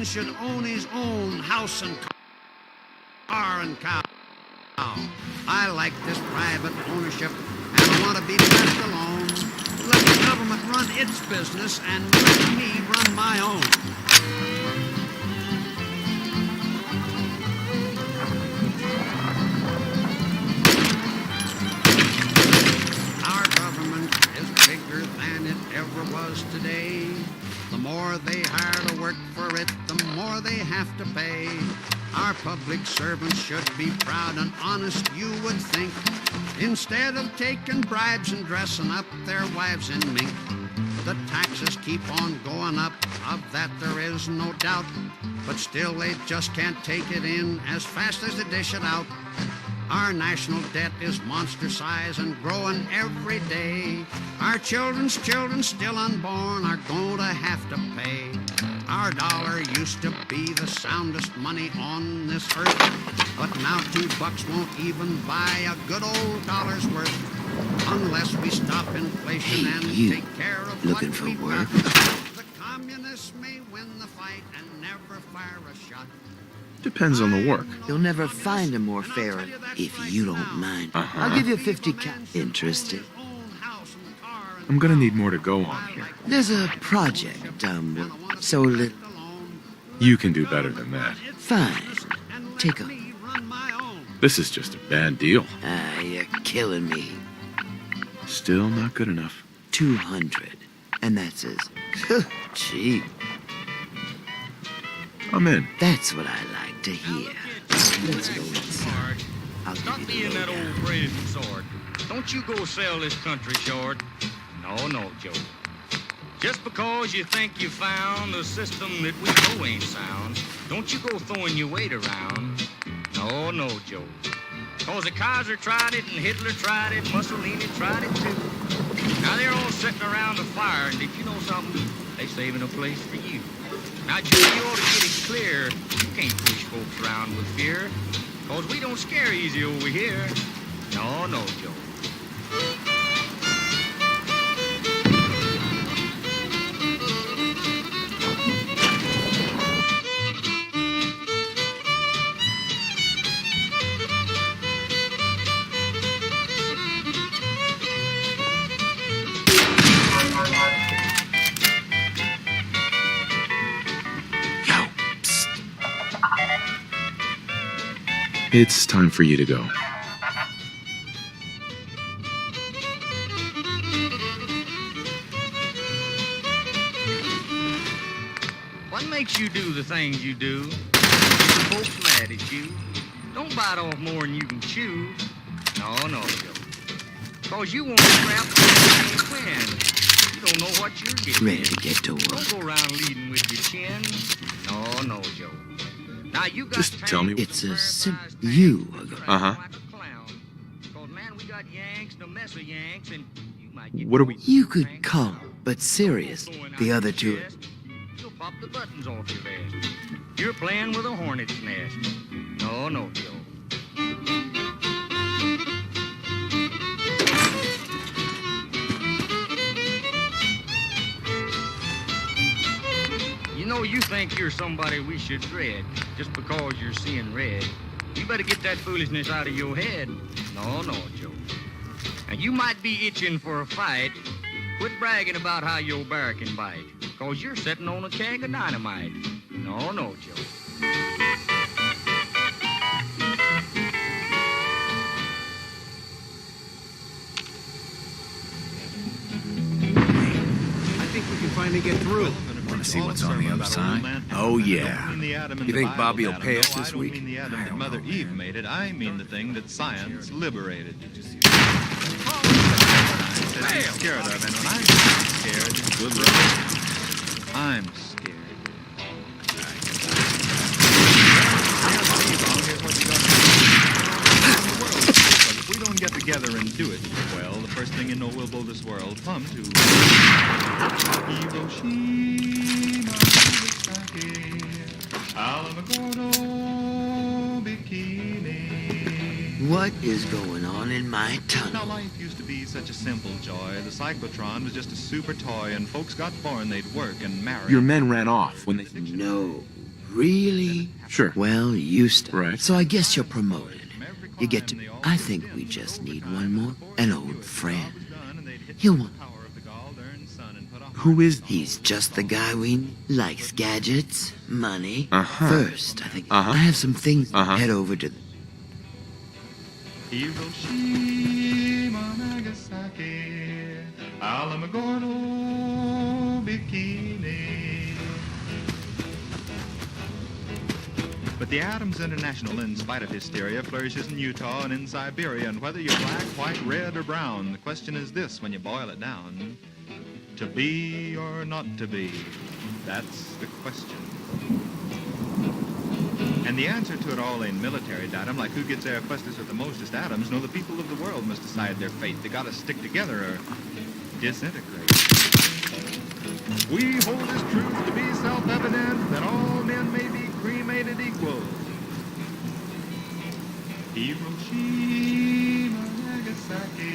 citizen should own his own house and car and cow. I like this private ownership, and I want to be left alone. Let the government run its business and let me run my own. Our government is bigger than it ever was today. The more they hire to work for it, the more they have to pay. Our public servants should be proud and honest, you would think, instead of taking bribes and dressing up their wives in mink. The taxes keep on going up, of that there is no doubt, but still they just can't take it in as fast as they dish it out. Our national debt is monster size and growing every day. Our children's children still unborn are going to have to pay. Our dollar used to be the soundest money on this earth, but now $2 won't even buy a good old dollar's worth unless we stop inflation and take care of looking what for we've work? got. The communists may win the fight and never fire a shot. Depends on the work. You'll never find a more fairer if you don't mind. I'll give you 50 Interested? I'm gonna need more to go on here. There's a project, so little. You can do better than that. Fine. Take a... This is just a bad deal. You're killing me. Still not good enough. 200. And that's as... cheap. I'm in. That's what I like to hear. Let's go inside. I'll Stop give you being the that lowdown. old brazen sword. Don't you go sell this country short. No, Joe. Just because you think you found a system that we know ain't sound, don't you go throwing your weight around. No, Joe. Cause the Kaiser tried it and Hitler tried it, Mussolini tried it too. Now they're all sitting around the fire, and did you know something? They saving a place for you. Now, Joe, you ought to get it clear. You can't push folks around with fear, cause we don't scare easy over here. No, Joe. It's time for you to go. What makes you do the things you do? Keeping folks mad at you. Don't bite off more than you can chew. No, Joe. Cause you won't scrap and win. You don't know what you're getting. Ready to get to work. Don't go around leading with your chin. No, Joe. Now you got Just tell me. It's a simple... You are going... Uh-huh. Cause man, we got Yanks, no mess of Yanks, and you might get What are we... You could call, but serious. The other two... You'll pop the buttons off your vest. You're playing with a hornet's nest. No, Joe. You know, you think you're somebody we should dread just because you're seeing red. You better get that foolishness out of your head. No, Joe. And you might be itching for a fight. Quit bragging about how your bear can bite, cause you're sitting on a keg of dynamite. No, Joe. I think we can finally get through. Want to see what's on the other side? Oh, yeah. You think Bobby will pay us this week? I don't mean the atom that Mother Eve made it. I mean the thing that science liberated. Says he's scared of, and when I get scared, it's good luck. I'm scared. If we don't get together and do it, well, the first thing you know, we'll blow this world plumb to Hiroshima, Nagasaki, Alamogordo, Bikini. What is going on in my Now, tunnel? life used to be such a simple joy. The cyclotron was just a super toy, and folks got born, they'd work and marry. Your men ran off when they... No. Really? Sure. Well, you start. Right. So I guess you're promoted. You get to... I think we just need one more. An old friend. He'll want... Who is... He's just the guy we need. Likes gadgets, money. Uh-huh. First, I think Uh-huh. I have some things. Uh-huh. Head over to... Hiroshima, Nagasaki, Alamogordo, Bikini. But the Adams International, in spite of hysteria, flourishes in Utah and in Siberia. And whether you're black, white, red, or brown, the question is this when you boil it down. To be or not to be? That's the question. And the answer to it all ain't military datum, like who gets there fastest or the mostest atoms. No, the people of the world must decide their fate. They gotta stick together or disintegrate. We hold this truth to be self-evident, that all men may be cremated equal. Hiroshima, Nagasaki,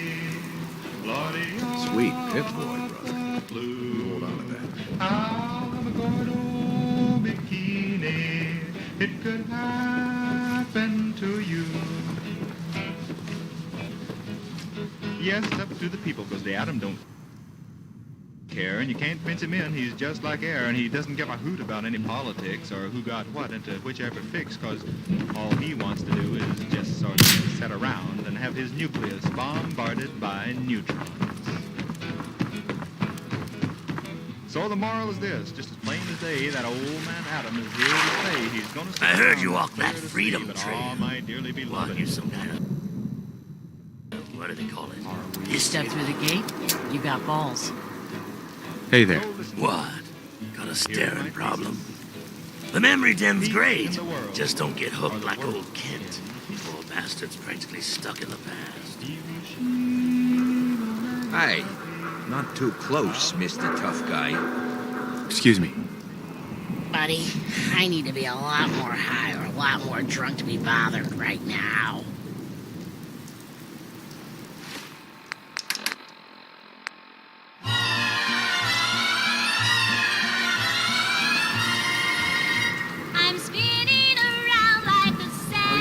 Claudia. Sweet Pip Boy, brother. Blue. Hold on to that. Alamogordo, Bikini. It could happen to you. Yes, up to the people, because the atom don't care, and you can't pinch him in. He's just like air, and he doesn't give a hoot about any politics or who got what into whichever fix, because all he wants to do is just sort of sit around and have his nucleus bombarded by neutrons. So the moral is this, just as plain as day, that old man Adam is here to stay. He's gonna stay I heard around you walk here that to see, freedom but trail. all my dearly Well, beloved. you're some kind of... What do they call it? You step through the gate, you got balls. Hey there. So listen, What? Got a staring problem? The memory dem's great. Just don't get hooked like old Kent. Poor bastard's practically stuck in the past. Hey, not too close, Mr. Tough Guy. Excuse me. Buddy, I need to be a lot more high or a lot more drunk to be bothered right now. I'm spinning around like a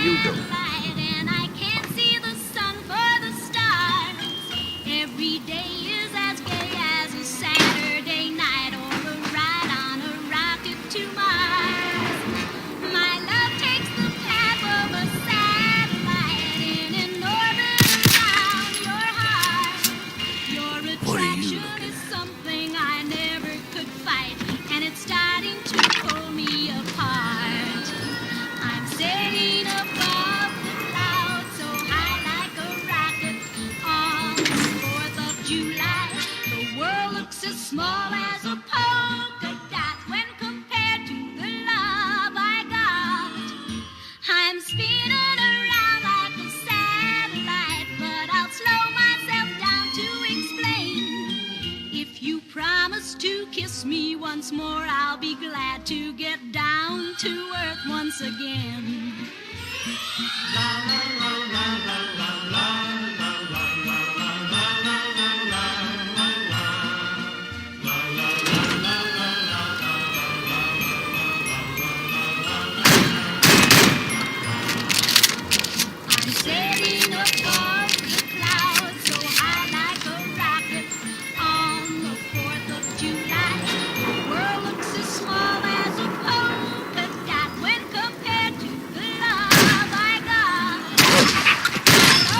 you doing? satellite, and I can't see the sun for the stars. Every day is as gay as a Saturday night or a ride on a rocket to Mars. My love takes the path of a satellite in an orbit around your heart. Your What are you attraction looking is at? something I never could fight, and it's starting to pull me apart. I'm sailing above the clouds, so high like a rocket. On the 4th of July, the world looks as small as a polka dot when compared to the love I got. I'm spinning around like a satellite, but I'll slow myself down to explain. If you promise to kiss me once more, I'll be glad to get down to earth once again. I'm sailing above the clouds, so high like a rocket. On the 4th of July, the world looks as small as a polka dot when compared to the love I got. Oh,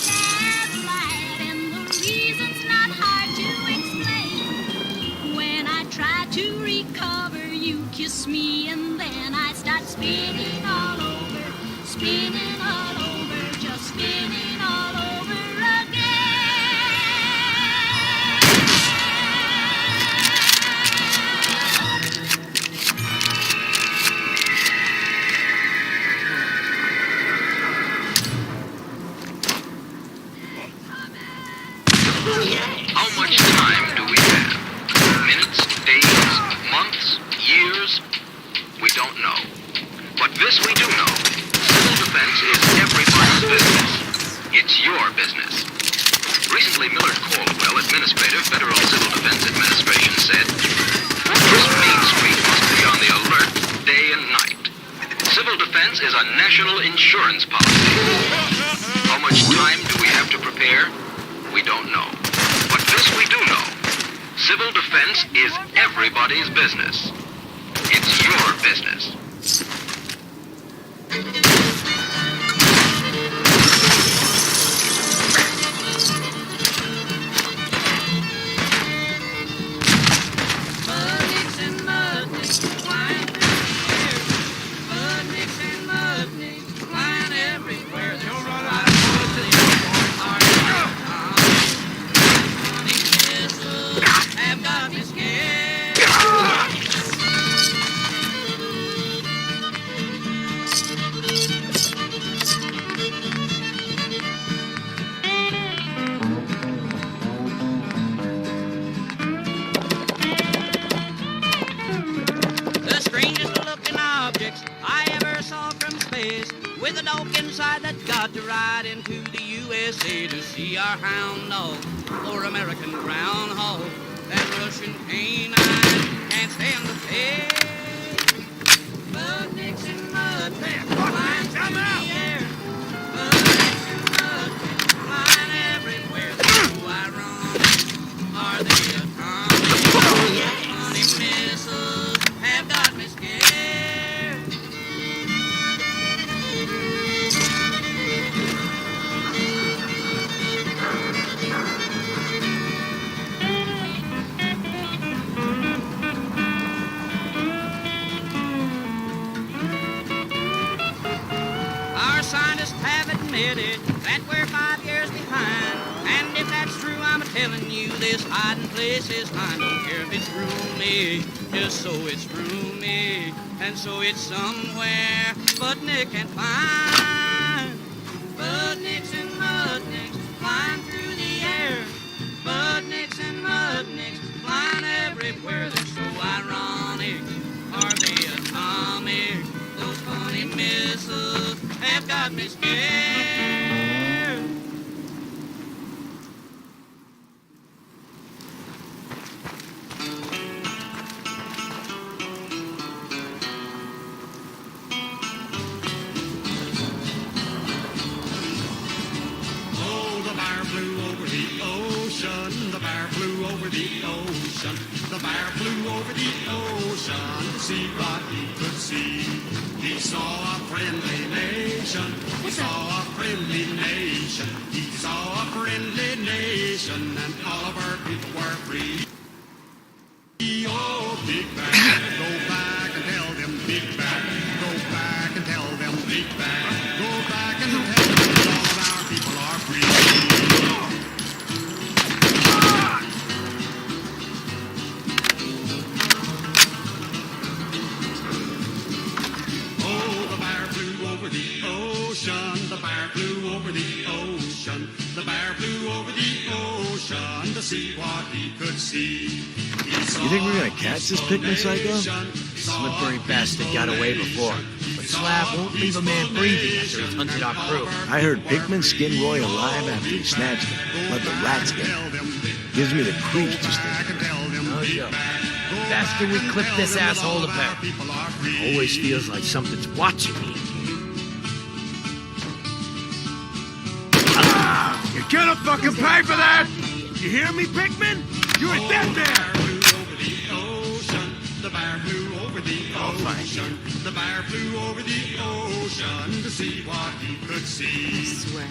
satellite, and the reason's not hard to explain. When I try to recover, you kiss me, and then I start spinning all over. Spinning all over, just spinning all over How much time do we have? Minutes, days, months, years? We don't know. But this we do know. Civil defense is everybody's business. It's your business. Recently, Millard Caldwell, Administrator, Federal Civil Defense Administration, said, Fortress Main Street must be on the national insurance policy. How much time do we have to prepare? We don't know. But this we do know. Civil defense is everybody's business. It's your business. The strangest looking objects I ever saw from space, with a dog inside that got to ride into the USA to see our hound dog or American groundhog. That Russian canine can't stand the pace. Mudnicks and mudnicks flying through the air. Mudnicks and mudnicks flying everywhere. So ironic. Are they atomic? Funny missiles have got me scared. Our scientists have admitted that we're 5 years behind. And if that's true, I'm telling you, this hiding place is mine. Don't care if it's roomy, just so it's roomy. And so it's somewhere but Nick can find. Budnicks and mudnicks flying through the air. Budnicks and mudnicks flying everywhere. They're so ironic. Are they atomic? Those funny missiles have got me scared. Oh, the bear flew over the ocean. The bear flew over the ocean. The bear flew over the ocean to see what he could see. He saw a friendly nation. He saw a friendly nation. He saw a friendly nation, and all of our people were free. Oh, Big Bear, go back and tell them, Big Bear. Go back and tell them, Big Bear. Go back and tell them that all of our people are free. Oh, the bear flew over the ocean. The bear flew over the ocean. The bear flew over the ocean to see what he could see. You think we're gonna catch this picnic psycho? Slippery bastard got away before, but Slav won't leave a man breathing after he's hunted our crew. I heard Pickman skinned Roy alive after he snatched him. Let the rats get him. Gives me the creeps just thinking. No joke. Faster we clip this asshole, the better. Always feels like something's watching me. You're gonna fucking pay for that! You hear me, Pickman? You're a dead man! The bear flew over the ocean. The bear flew over the ocean to see what he could see.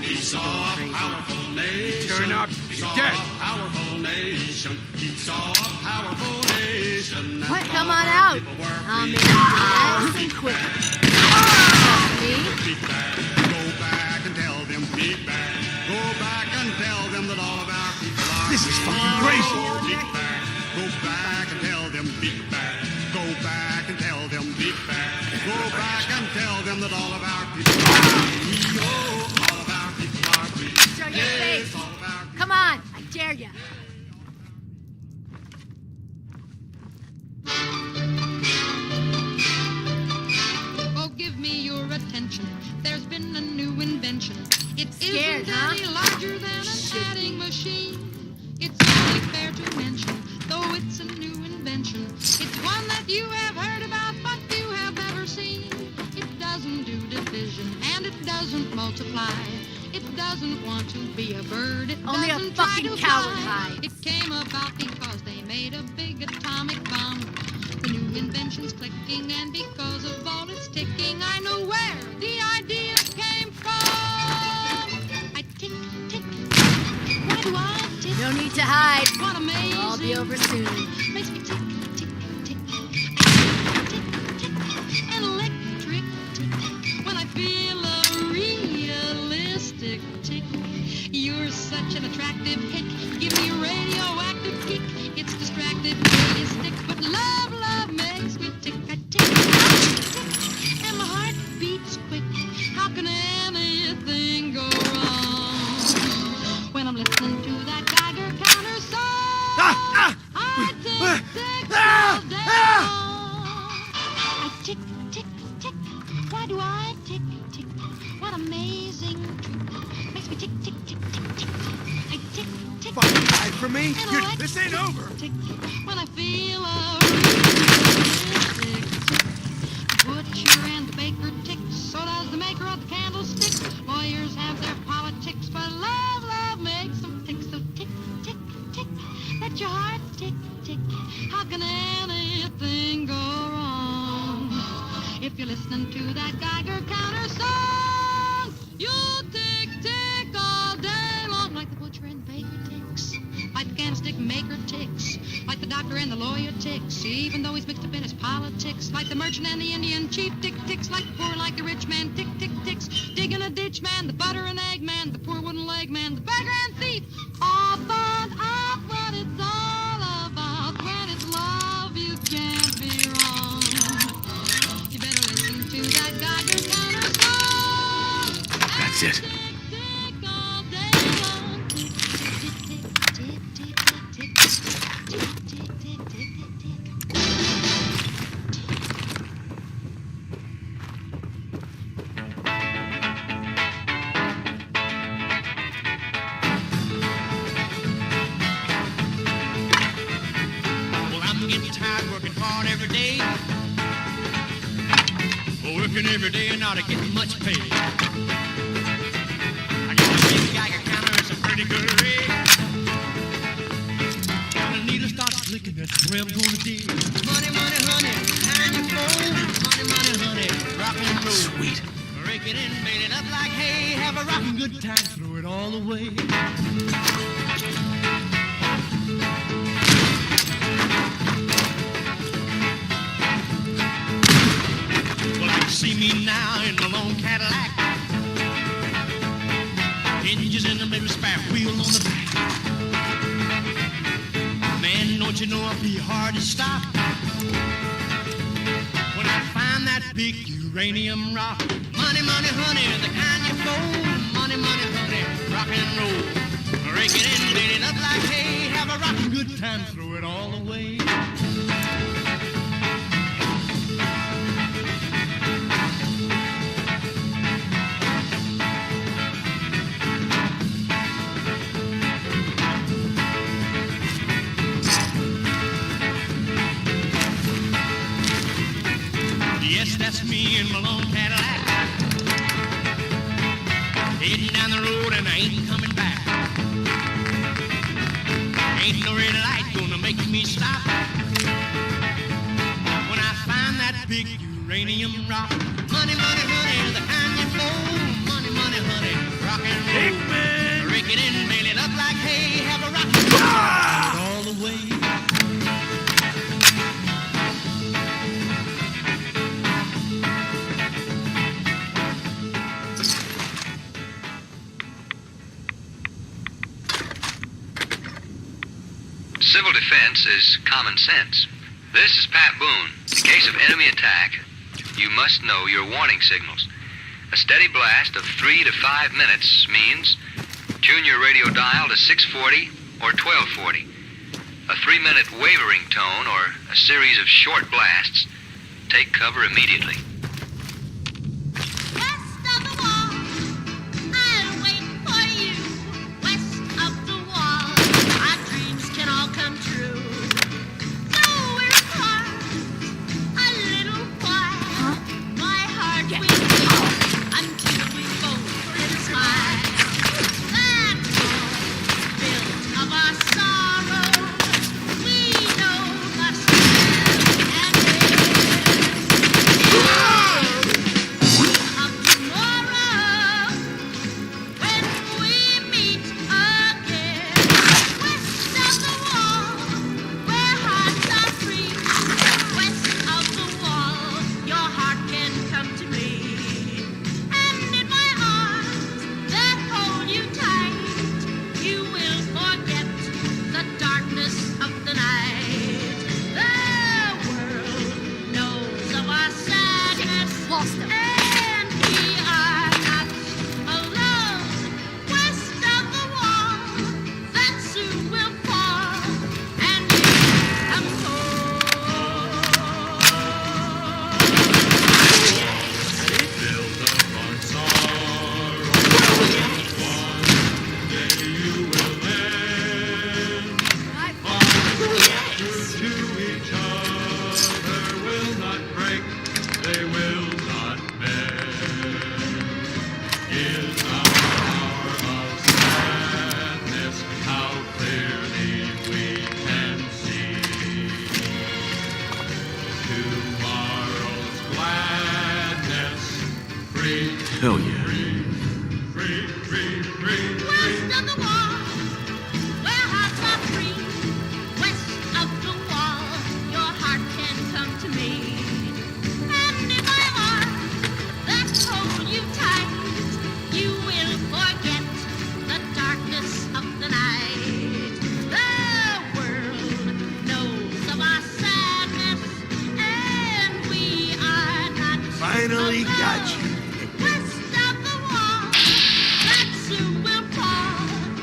He saw a powerful nation. Turn up, He you're saw dead. a powerful nation. He saw a powerful nation. What? Come on out. I'll make it nice and quick. Big Bear, go back and tell them, Big Bear. Go back and tell them that all of our people are This is free. fucking crazy. Big Bear, go back and tell them, Big Bear. Go back and tell them, Big Bear. Go back and tell them that all of our people are free. Oh, all of our people are free. Show your Yes, face. all of our people. Come on, I dare ya. Oh, give me your attention. There's been a new invention. It Scared, isn't huh? any larger than a adding machine. It's only fair to mention, though it's a new invention. It's one that you have heard about, but you have never seen. It doesn't do division. multiply. It doesn't want to be a bird. It Only a doesn't try fucking to coward fly. hides. It came about because they made a big atomic bomb. The new invention's clicking, and because of all its ticking, I know where the idea came from. I tick, tick. Why do I tick? No need to hide. What amazing. It'll all be over soon. Makes me tick, tick, tick. Tick, tick, an electric tick. When I feel a realistic tick. You're such an attractive hick. Give me a radioactive kick. It's distracted, realistic, but love makes me tick. I tick, tick, and my heart beats quick. How can anything go wrong when I'm listening to that Geiger counter song? I tick, tick all day long. I tick, tick, tick. Why do I tick, tick? What amazing trick makes me tick, tick, tick, tick, tick. I tick, tick. Fucking hide from me. And I This ain't over. tick when I feel a realistic tick. Butcher and the baker tick, so does the maker of the candlestick. Lawyers have their politics, but love makes them tick. So tick, tick, tick. Let your heart tick, tick. How can anything go wrong if you're listening to that Geiger counter song? You'll tick, tick all day long, like the butcher and the baker ticks, like the candlestick maker ticks, like the doctor and the lawyer ticks, even though he's mixed up in his politics, like the merchant and the Indian chief tick ticks, like the poor, like the rich man tick, tick, ticks, digging a ditch man, the butter and egg man, the poor wooden leg man, the beggar and thief, all thought of what it's all about. When it's love, you can't be wrong. You better listen to that Geiger counter song. That's it. Tick all day long. Tick, tick, tick, tick, tick, tick, tick, tick, tick, tick, tick. Well, I'm getting tired working hard every day. Working every day and not getting much pay. I got a big Geiger counter, it's a pretty good rate. When the needle starts clicking, that's where I'm gonna dig. Money, money, honey, time you fold. Money, money, honey, rock and roll. Sweet. Rake it in, bale it up like hay. Have a rockin' good time, throw it all away. See me now in my long Cadillac. Hinges in the middle, spare wheel on the back. Man, don't you know I'll be hard to stop when I find that big uranium rock. Money, money, honey, the kind you fold. Money, money, honey, rock and roll. Rake it in, bale it up like hay. Have a rockin' good time, throw it all away. Yes, that's me in my long Cadillac. Heading down the road and I ain't coming back. Ain't no red light gonna make me stop when I find that big uranium rock. Money, money, honey, the kind you fold. Money, money, honey, rock and roll. Hickman! Rake it in, bale it up like hay. Have a rock and roll all the way. Civil defense is common sense. This is Pat Boone. In case of enemy attack, you must know your warning signals. A steady blast of 3 to 5 minutes means tune your radio dial to 640 or 1240. A 3-minute wavering tone or a series of short blasts. Take cover immediately. West of the wall, I'll wait for you. West of the wall, our dreams can all come true. So we're apart a little while. My heart will beat until we both finally got you.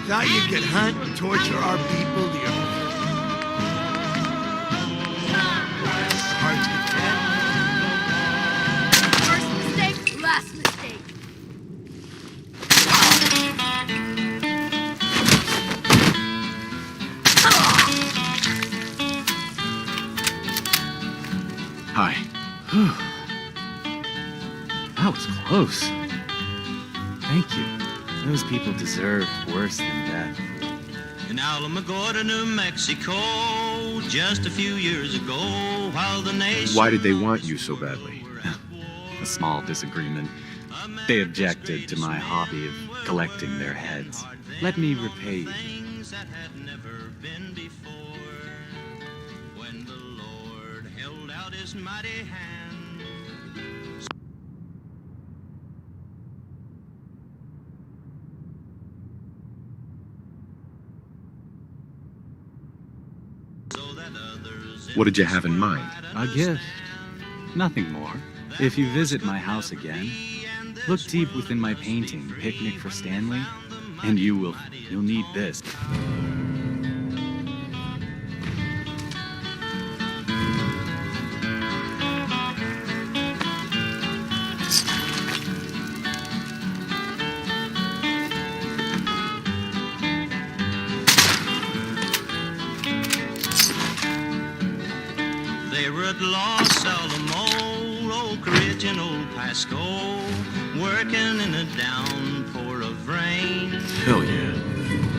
Thought you could hunt and torture our people the hard to First mistake, last mistake. Hi. That was close. Thank you. Those people deserve worse than death. In Alamogordo, New Mexico, just a few years ago, while the nation... Why did they want you so badly? A small disagreement. They objected to my hobby of collecting their heads. Let me repay you. Things that had never been before, when the Lord held out his mighty hand. What did you have in mind? A gift. Nothing more. If you visit my house again, look deep within my painting, Picnic for Stanley, and you'll need this. They were at Los Alamos, Oak Ridge and Old Pasco, working in a downpour of rain. Hell yeah.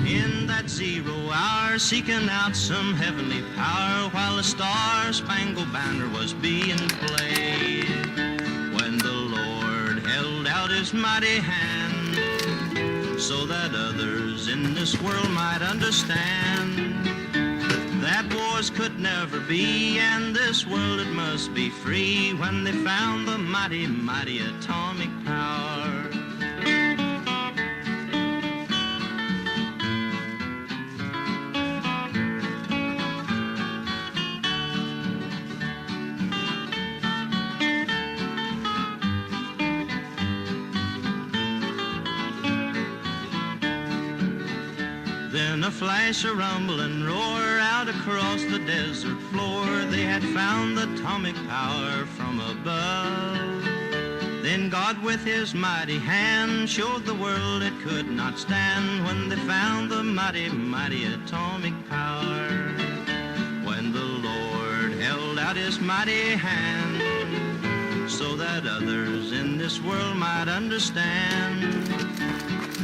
In that 0 hour, seeking out some heavenly power, while the Star-Spangled Banner was being played. When the Lord held out his mighty hand, so that others in this world might understand that wars could never be, and this world it must be free, when they found the mighty, mighty atomic power. Then a flash, a rumble and roar out across the desert floor. They had found the atomic power from above. Then God with his mighty hand showed the world it could not stand, when they found the mighty, mighty atomic power. When the Lord held out his mighty hand, so that others in this world might understand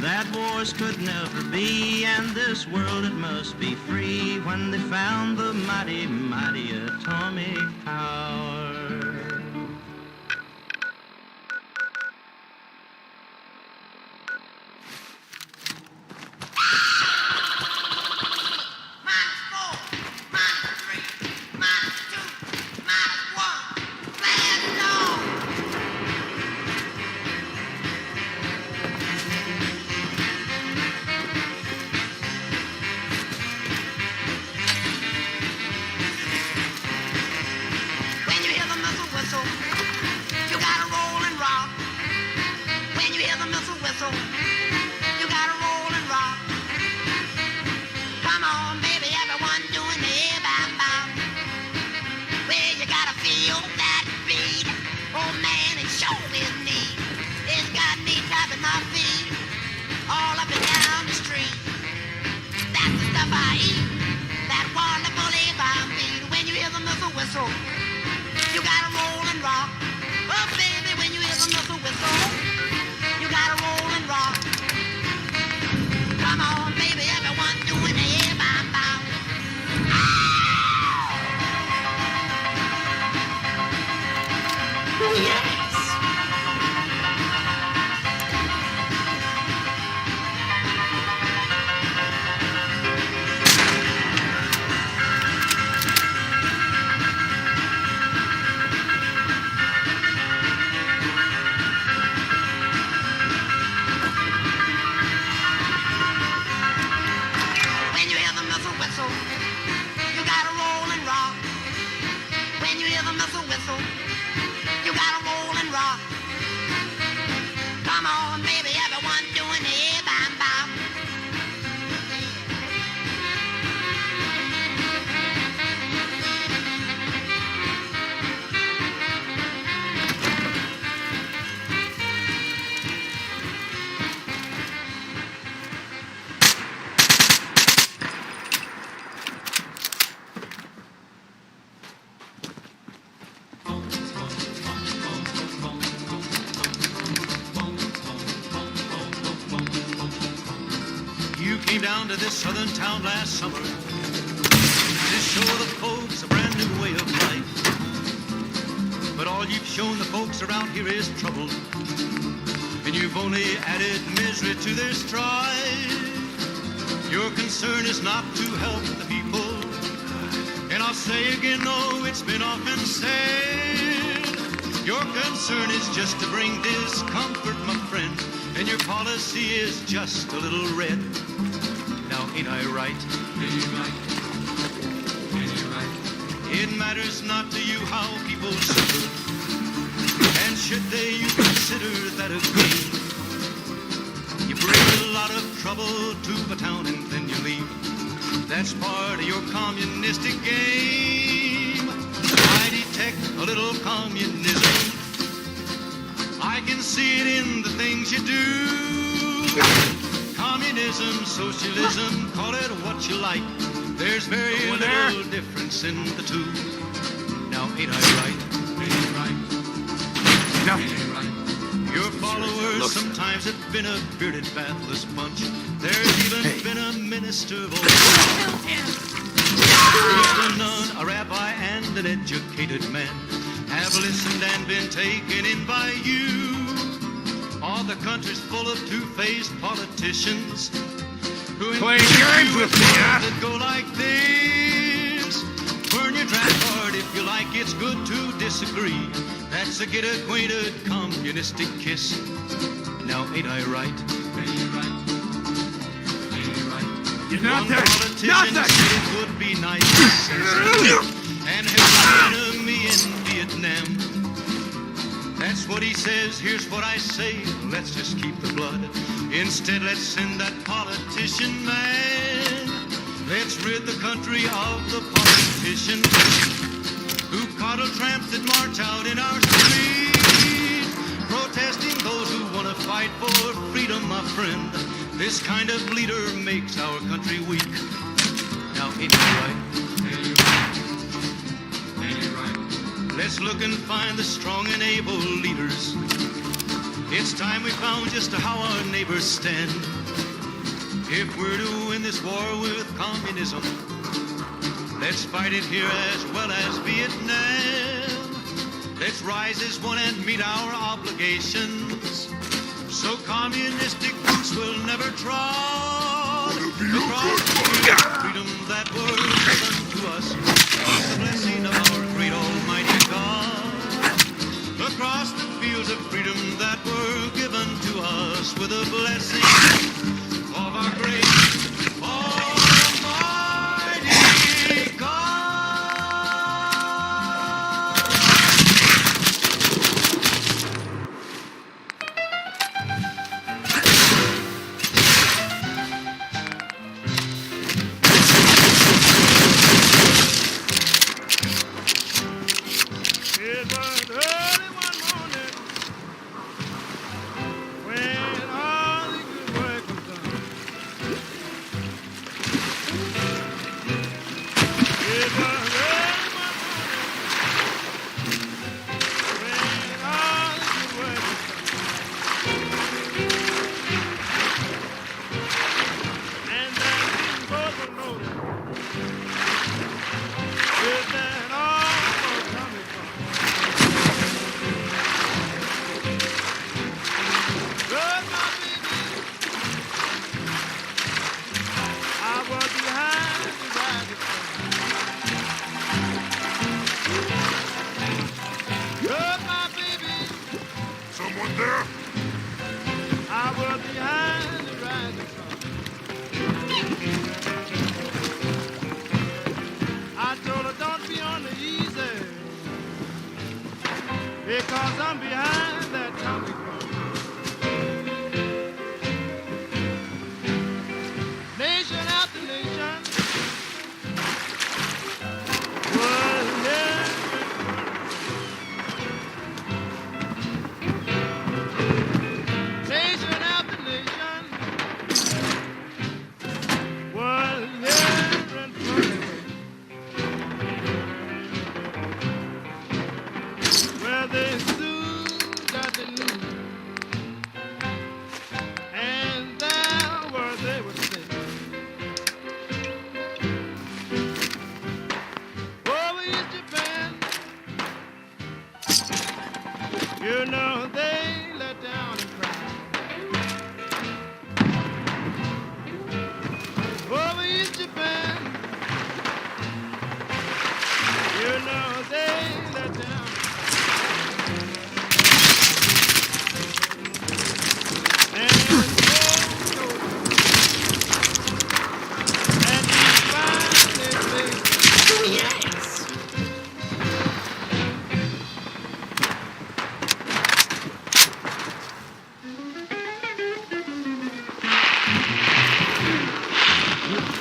that wars could never be, and this world it must be free, when they found the mighty, mighty atomic power. You gotta roll and rock. Oh, baby, when you hear the missile whistle, you gotta roll and rock. Come on, baby, everyone doing the yeah-bow-bow. Yes. You gotta roll and rock. When you hear the missile whistle, you gotta roll and rock. to this southern town last summer to show the folks a brand new way of life. But all you've shown the folks around here is trouble, and you've only added misery to their strife. Your concern is not to help the people, and I'll say again, no, it's been often said. Your concern is just to bring discomfort, my friend, and your policy is just a little red. Now, ain't I right? Ain't you right? Ain't you right? It matters not to you how people suffer, and should they, you consider that a gain. You bring a lot of trouble to the town and then you leave. That's part of your communistic game. I detect a little communism. I can see it in the things you do. Communism, socialism, call it what you like. There's very little difference in the two. Now, ain't I right? Ain't I right? No. Ain't I right? Your followers sometimes have been a bearded, bathless bunch. There's even been a minister of old. A nun, a rabbi, and an educated man have listened and been taken in by you. All the country's full of two-faced politicians who Playing games with me, huh? that go like this. Burn your draft card if you like, it's good to disagree. That's a get acquainted communistic kiss. Now, ain't I right? Ain't you right? Ain't you right? One politician said it would be nice and help the enemy in Vietnam. That's what he says, here's what I say, let's just keep the blood. Instead, let's send that politician man. Let's rid the country of the politicians who coddle tramps that march out in our streets, protesting those who want to fight for freedom, my friend. This kind of leader makes our country weak. Now, ain't it right? Ain't it right? Ain't it right? Let's look and find the strong and able leaders. It's time we found just how our neighbors stand. If we're to win this war with communism, let's fight it here as well as Vietnam. Let's rise as one and meet our obligations, so communistic boots will never trod across the freedom that was given to us by the blessing of our great Almighty God. Across the fields of freedom that were given to us with a blessing of our great Almighty God. It was early one morning when all the good work was done. It was early one morning when all the good work was done. And that didn't go for notice. Is that all for coming from? Good, my baby. I was behind the riding Good, my baby. Someone there? I was behind the riding I told her don't be on the easy, because I'm behind that comic book. Nation after nation was here. Nation after nation was here in front of me. Where they soon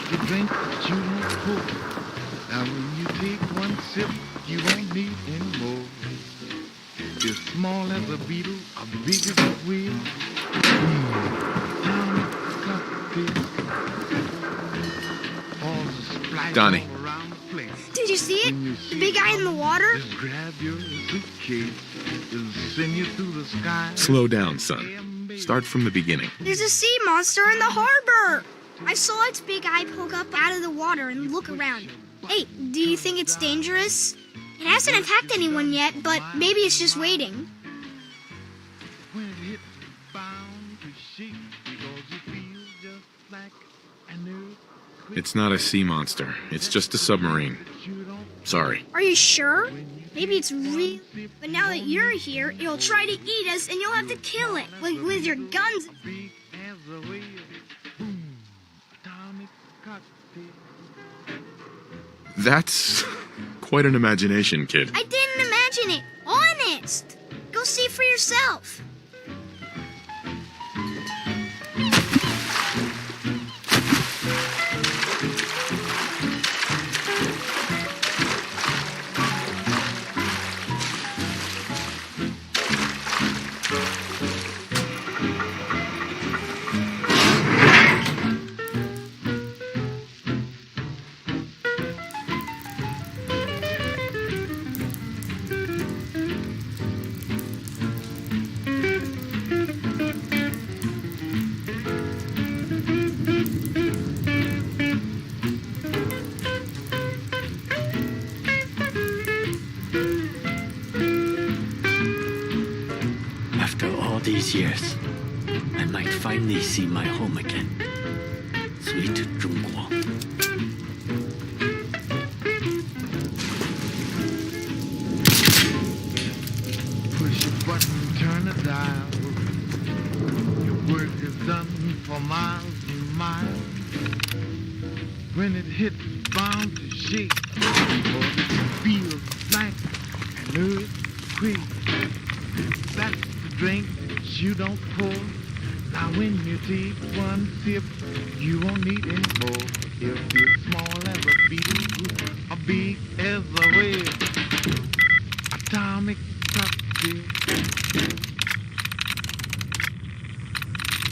the drink that you don't pour. Now when you take one sip, you won't need any more. As small as a beetle, or big as a wheel. Tonic cocktail. Falls a splash Donnie. all around the place. Did you see it? When you The see big guy in the water? Just grab your suitcase. It'll send you through the sky. Slow down, son. Start from the beginning. There's a sea monster in the harbor. I saw its big eye poke up out of the water and look around. Hey, do you think it's dangerous? It hasn't attacked anyone yet, but maybe it's just waiting. When it hits the bound to shake, because you feel just like an earthquake. It's not a sea monster. It's just a submarine. Sorry. Are you sure? Maybe it's real. But now that you're here, it'll try to eat us and you'll have to kill it. Like with your guns. Big as a whale. Boom. Atomic cocktail. That's quite an imagination, kid. I didn't imagine it. Honest. Go see for yourself. After all these years, I might finally see my home again. Sweet Zhongguo. Push a button, turn a dial. Your work is done for miles and miles. When it hits, bound to shake. Because it feels like an earthquake. That's the drink that you don't pour. Now when you take one sip, you won't need any more. If you're small as a beetle, or big as a whale. Atomic cocktail.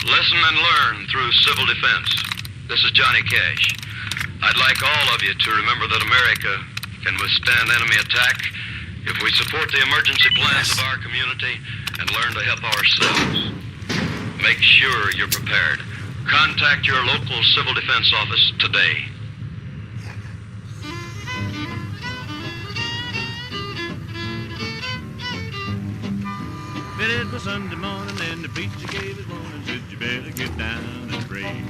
Listen and learn through civil defense. This is Johnny Cash. I'd like all of you to remember that America can withstand enemy attack if we support the emergency plans of our community and learn to help ourselves. Make sure you're prepared. Contact your local civil defense office today. Well, it was Sunday morning and the preacher gave his warning. Said you better get down and pray.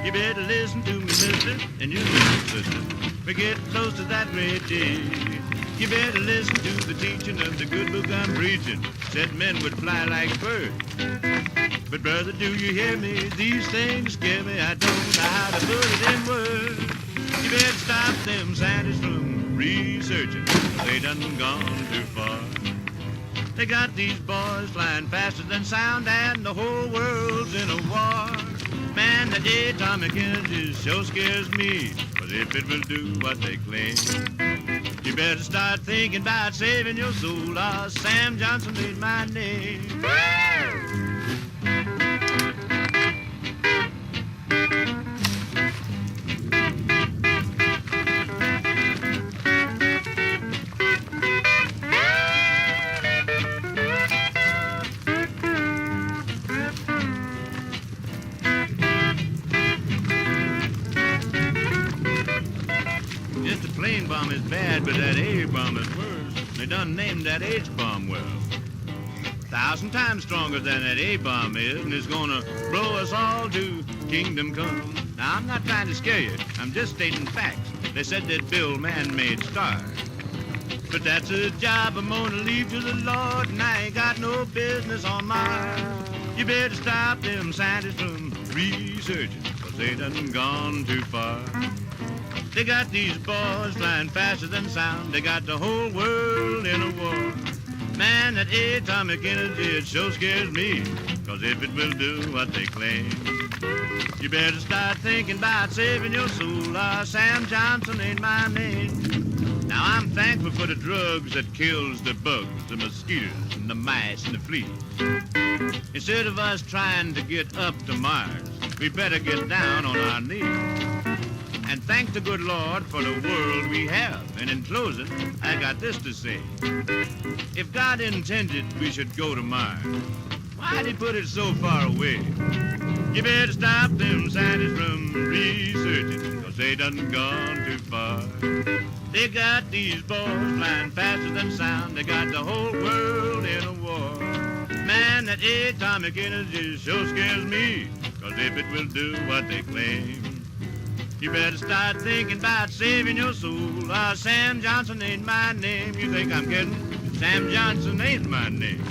You better listen to me, mister, and you little sister. We get close to that great day. You better listen to the teaching of the good book I'm preaching. Said men would fly like birds. But brother, do you hear me? These things scare me. I don't know how to put it in words. You better stop them scientists from researching. They done gone too far. They got these boys flying faster than sound, and the whole world's in a war. Man, that atomic energy sure scares me, but if it will do what they claim, you better start thinking about saving your soul. Ah, Sam Johnson made my name. Just a plane bomb is bad, but that A-bomb is worse. They done named that H-bomb well. 1,000 times stronger than that A-bomb is, and it's gonna blow us all to kingdom come. Now, I'm not trying to scare you. I'm just stating facts. They said they'd build man-made stars. But that's a job I'm gonna leave to the Lord, and I ain't got no business on Mars. You better stop them scientists from researching, 'cause they done gone too far. They got these boys flying faster than sound. They got the whole world in a war. Man, that atomic energy, it sure scares me, 'cause cause if it will do what they claim, you better start thinking about saving your soul. Sam Johnson ain't my name. Now I'm thankful for the drugs that kills the bugs, the mosquitoes, and the mice and the fleas. Instead of us trying to get up to Mars, we better get down on our knees and thank the good Lord for the world we have. And in closing, I got this to say. If God intended we should go to Mars, why'd he put it so far away? You better stop them scientists from researching, cause they done gone too far. They got these balls flying faster than sound. They got the whole world in a war. Man, that atomic energy sure scares me, cause if it will do what they claim, you better start thinking about saving your soul. Sam Johnson ain't my name. You think I'm kidding? Sam Johnson ain't my name.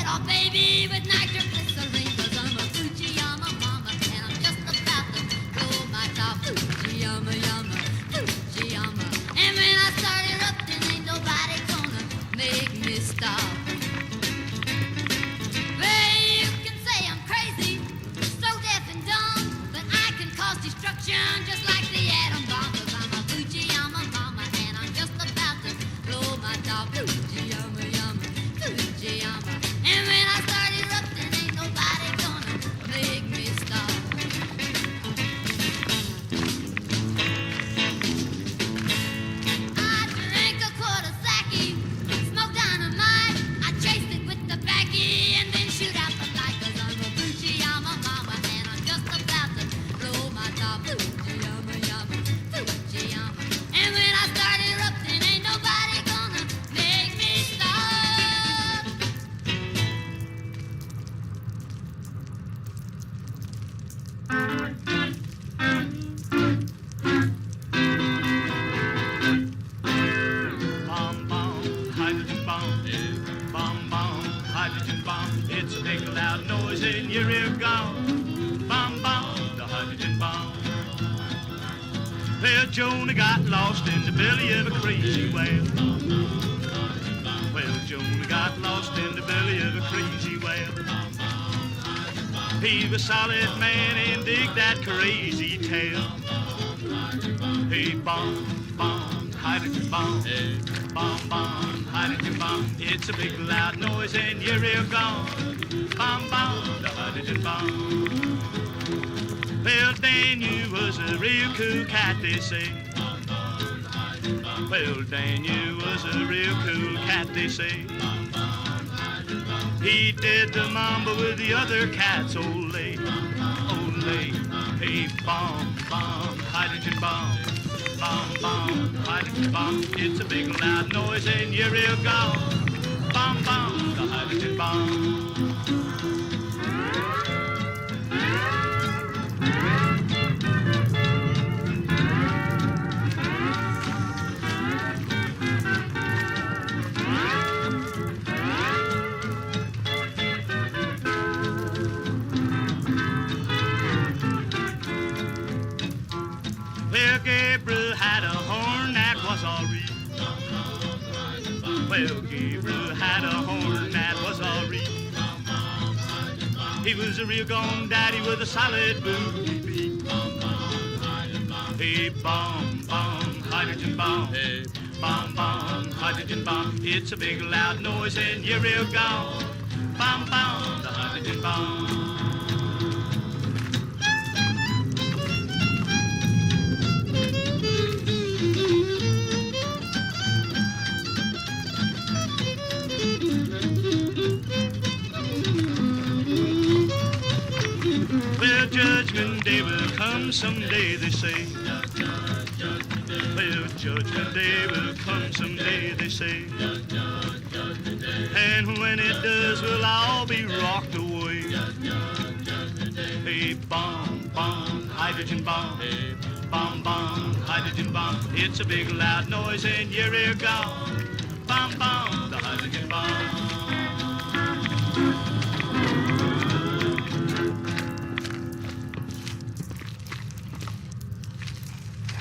off, baby, with nitroglycerine, 'cause I'm a Fujiyama mama, and I'm just about to blow my top. Fujiyama, yama, Fujiyama. And when I start erupting, ain't nobody gonna make me stop. Well, you can say I'm crazy, so deaf and dumb, but I can cause destruction just like the atom bomb, 'cause I'm a Fujiyama mama, and I'm just about to blow my top. Fujiyama, yama, Fujiyama. And when I start erupting, ain't nobody gonna make me stop. I drank a quart of sake, smoke dynamite. I chased it with the backy and then shoot out the light, 'cause I'm a Fujiyama mama, and I'm just about to blow my top. Fujiyama, yama, Fujiyama. And when I start erupting, ain't nobody gonna make me stop. Bomb, bomb, hydrogen bomb. Bomb, bomb, hydrogen bomb. It's a big loud noise in your ear gone. Bomb, bomb, the hydrogen bomb. Well, Jonah got lost in the belly of a crazy whale. Well, Jonah got lost in the belly of a crazy whale. He was solid man and dig that crazy tale. Hey, bomb, bomb, hydrogen bomb. Bomb, bomb, hydrogen bomb. It's a big loud noise and your ear gone. Bomb, bomb, the hydrogen bomb. Well, Daniel was a real cool cat, they say. Well, Daniel was a real cool cat, they say. He did the mambo with the other cats, ole, ole. Hey, bomb, bomb, hydrogen bomb. Bomb, bomb, hydrogen bomb. It's a big loud noise and your ear gone. Bomb, bomb, the hydrogen bomb. Well, Gabriel had a horn that was all real. Well, Gabriel had a horn that was all real. He was a real gone daddy with a solid booty beat. Hey, bomb, bomb, hydrogen bomb. Hey, bomb, bomb, hydrogen bomb. It's a big loud noise and you're real gone. Bomb, bomb, the hydrogen bomb. Well, Judgment Day will come someday, they say. Well, Judgment Day will come someday, they say. And when it does, we'll all be rocked away. Hey, bomb, bomb, hydrogen bomb. Hey, bomb, bomb, hydrogen bomb. It's a big loud noise and your ear gone. Bomb, bomb, the hydrogen bomb.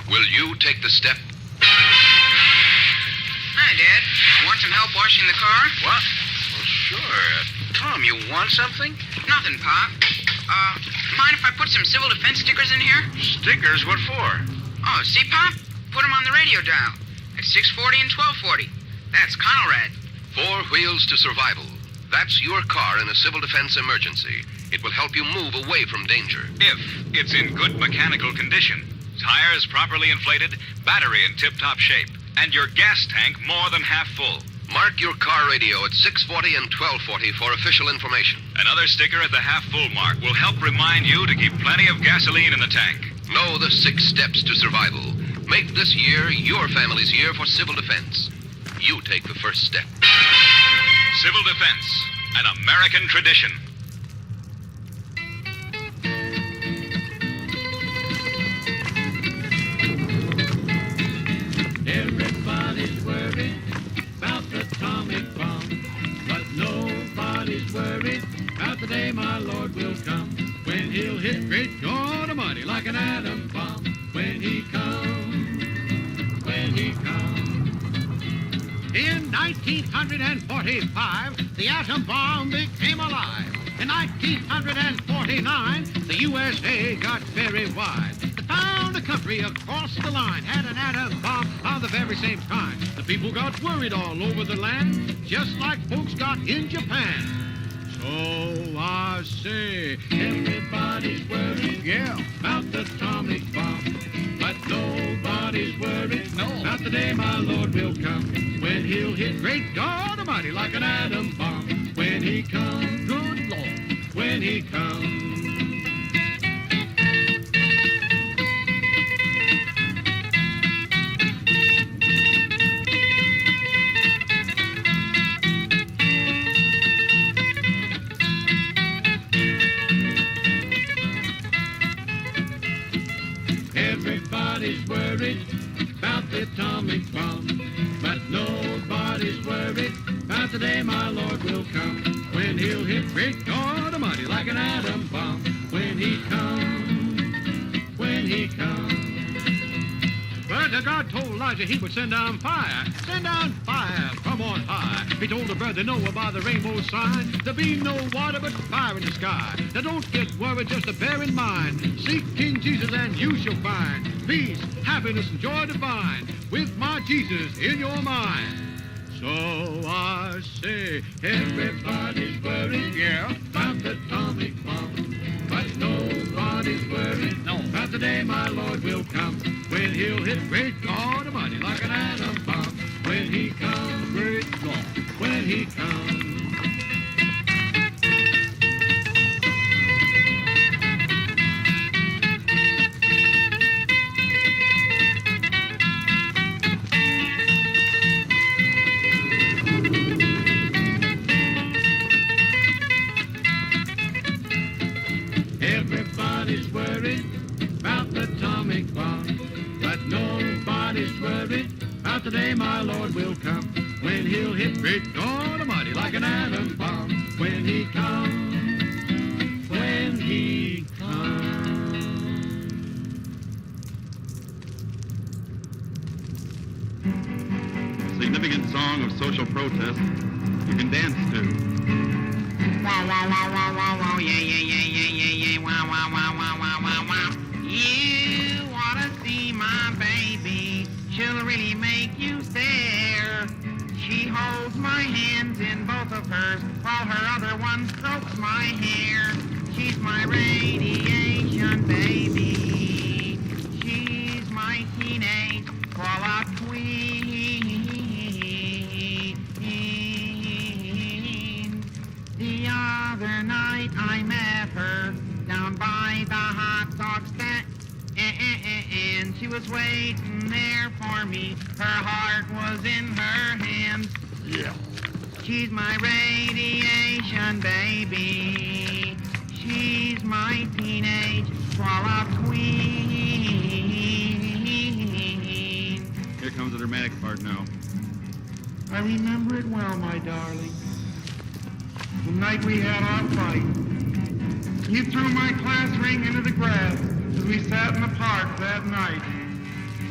Will you take the step? Hi, Dad. Want some help washing the car? What? Well, sure. Tom, you want something? Nothing, Pop. Mind if I put some civil defense stickers in here? Stickers? What for? Oh, see, Pop? Put them on the radio dial. At 640 and 1240. That's Conrad. 4 wheels to survival. That's your car in a civil defense emergency. It will help you move away from danger. If it's in good mechanical condition. Tires properly inflated, battery in tip-top shape, and your gas tank more than half full. Mark your car radio at 640 and 1240 for official information. Another sticker at the half-full mark will help remind you to keep plenty of gasoline in the tank. Know the 6 steps to survival. Make this year your family's year for civil defense. You take the first step. Civil defense, an American tradition. Everybody's worried about the atomic bomb, but nobody's worried about the day my Lord will come, when he'll hit great God Almighty like an atom bomb. When he comes, when he comes. In 1945, the atom bomb became alive. In 1949, the USA got very wide. They found a country across the line had an atom bomb of the very same kind. The people got worried all over the land, just like folks got in Japan. So I say, everybody's worried, yeah, about the atomic bomb. But nobody's worried about the day my Lord will come, when he'll hit great God Almighty like an atom bomb. When he comes, good Lord, when he comes. Everybody's worried about the atomic bomb, but nobody's worried about the day my Lord will come, when he'll hit great God Almighty like an atom bomb. When he comes, when he comes. But God told Elijah he would send down fire from on high. He told the brother Noah by the rainbow sign, there'll be no water but fire in the sky. Now don't get worried, just to bear in mind, seek King Jesus and you shall find peace, happiness, and joy divine, with my Jesus in your mind. So I say, everybody's worried, yeah, about the atomic bomb, but nobody's worried about the day my Lord will come, when he'll hit great God Almighty like an atom bomb. When he comes, great God, when he comes. Everybody's worried about the atomic bomb, but nobody's worried about the day my Lord will come, when he'll hit great God Almighty like an atom bomb. When he comes, when he comes. Significant song of social protest you can dance to. Wow, wow, wow, wow, wow, wow, yeah, yeah, yeah, yeah, yeah, yeah, wow, wow, wow, wow, wow, wow, wow. You wanna see my baby, she'll really make you stare. She holds my hands in both of hers, while her other one strokes my hair. She's my radiation baby, she's my teenage koala queen. The other night I met her down by the hot dog stand, and she was waiting there for me. Her heart was in her hand. Yeah. She's my radiation baby. She's my teenage koala queen. Here comes the dramatic part now. I remember it well, my darling. The night we had our fight. You threw my class ring into the grass as we sat in the park that night.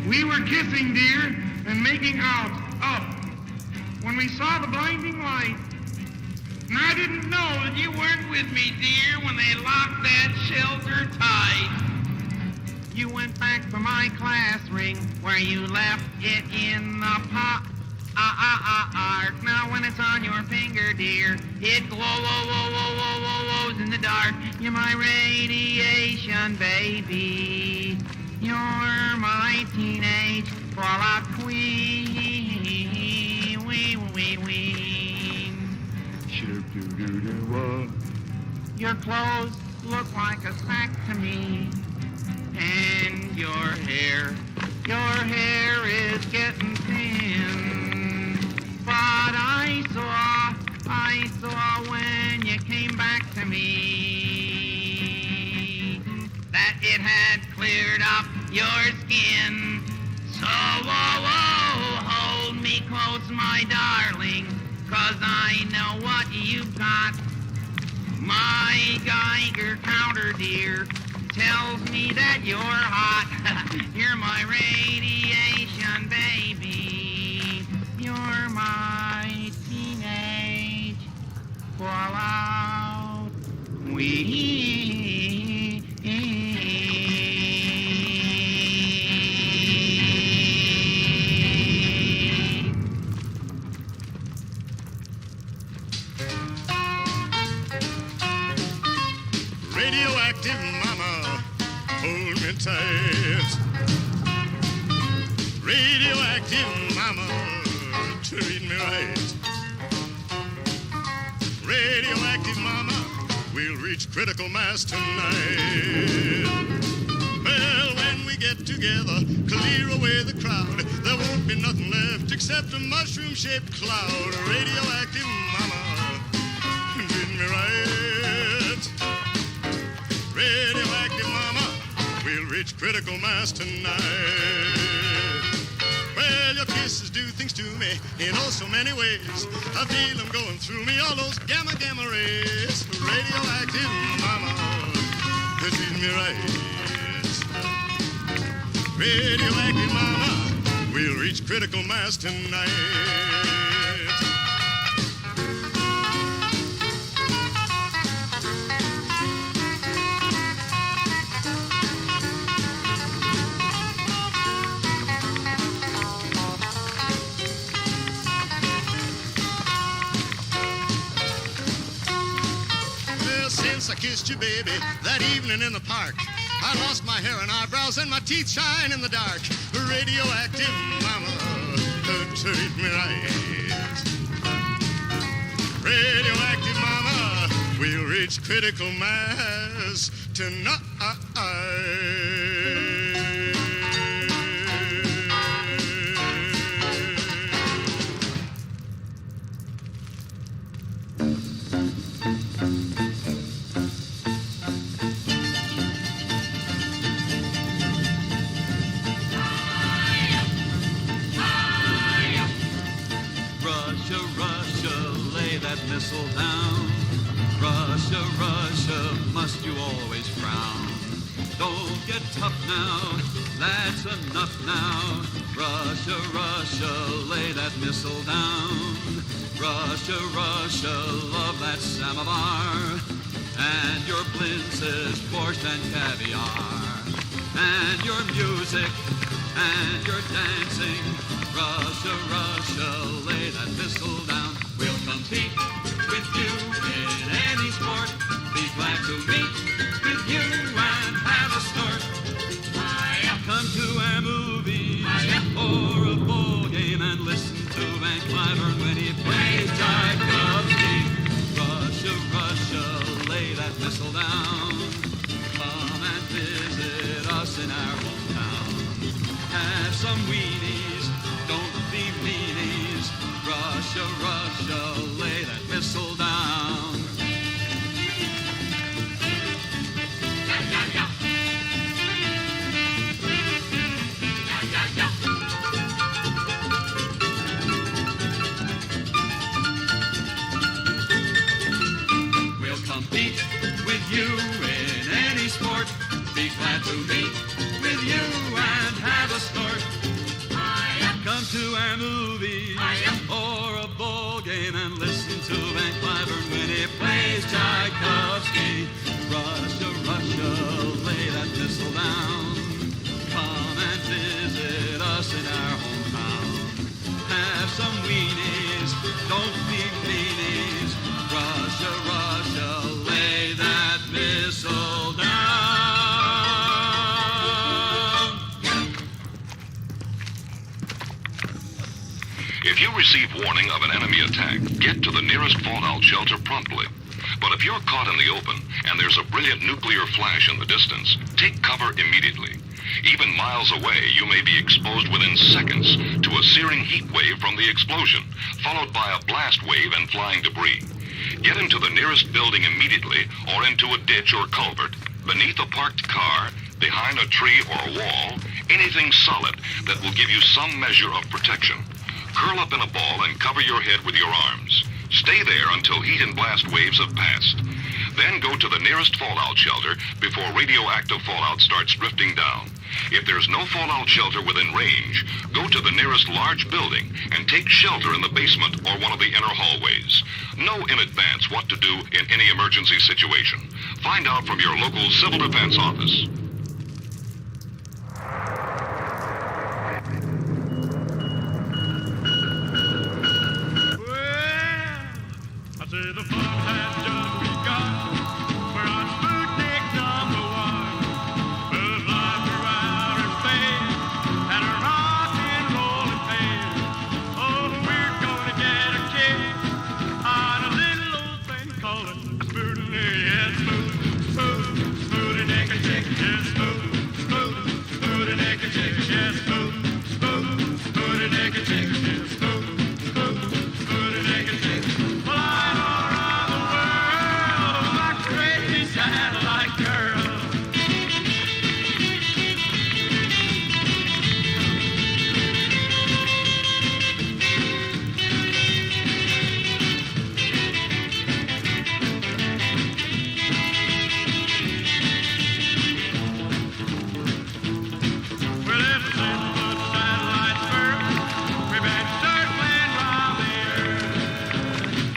We were kissing, dear, and making out, up, when we saw the blinding light. And I didn't know that you weren't with me, dear, when they locked that shelter tight. You went back for my class ring where you left it in the pot. Now when it's on your finger, dear, it glows in the dark. You're my radiation baby. You're my teenage koala queen. Your clothes look like a sack to me. And your hair is getting thin. But I saw when you came back to me that it had cleared up your skin. So, hold me close, my darling, 'cause I know what you've got. My Geiger counter, dear, tells me that you're hot. You're my radiation, baby. You're my teenage fallout. Radioactive mama, hold me tight. Radioactive mama, treat me right. Radioactive mama, we'll reach critical mass tonight. Well, when we get together, clear away the crowd, there won't be nothing left except a mushroom-shaped cloud. Radioactive mama, treat me right. Radioactive mama, we'll reach critical mass tonight. Well, your kisses do things to me in oh so many ways. I feel them going through me, all those gamma rays. Radioactive mama, treat me right. Radioactive mama, we'll reach critical mass tonight. Since I kissed you, baby, that evening in the park, I lost my hair and eyebrows and my teeth shine in the dark. Radioactive mama, treat me right. Radioactive mama, we'll reach critical mass tonight. Russia, Russia, lay that missile down. Russia, Russia, must you always frown? Don't get tough now, that's enough now. Russia, Russia, lay that missile down. Russia, Russia, love that samovar. And your blintzes, borscht and caviar. And your music, and your dancing. Russia, Russia, lay that missile down. We'll compete with you in any sport. Be glad to meet with you and have a snort. Come to our movies or a ball game and listen to Van Cliburn when he plays Tchaikovsky. Russia, Russia, lay that missile down. Come and visit us in our hometown. Have some weenies, don't be meanies. Russia, Russia, lay that missile down. We'll compete with you in any sport. Be glad to meet with you and have a snort. Come to our movies or a ball game and listen to Van Cliburn when he plays Tchaikovsky. Russia, Russia, lay that missile down. Come and visit us in our hometown. Have some weenies, don't be meanies. Russia, Russia, lay that missile down. If you receive warning of an enemy attack, get to the nearest fallout shelter promptly. But if you're caught in the open and there's a brilliant nuclear flash in the distance, take cover immediately. Even miles away, you may be exposed within seconds to a searing heat wave from the explosion, followed by a blast wave and flying debris. Get into the nearest building immediately or into a ditch or culvert, beneath a parked car, behind a tree or a wall, anything solid that will give you some measure of protection. Curl up in a ball and cover your head with your arms. Stay there until heat and blast waves have passed. Then go to the nearest fallout shelter before radioactive fallout starts drifting down. If there's no fallout shelter within range, go to the nearest large building and take shelter in the basement or one of the inner hallways. Know in advance what to do in any emergency situation. Find out from your local civil defense office. I say the fun has just begun. We're on Sputnik #1. We'll fly throughout in space at a rock and rolling pace. Oh, we're gonna get a kick on a little old thing called a Sputnik. Yeah, Sputnik a chick. Yeah, Sputnik a chick. Yeah, Sputnik a chick. Yeah, Sputnik a chick. Flying all around the world like a crazy satellite girl. Well, ever since the satellites first, we've been circling round the earth.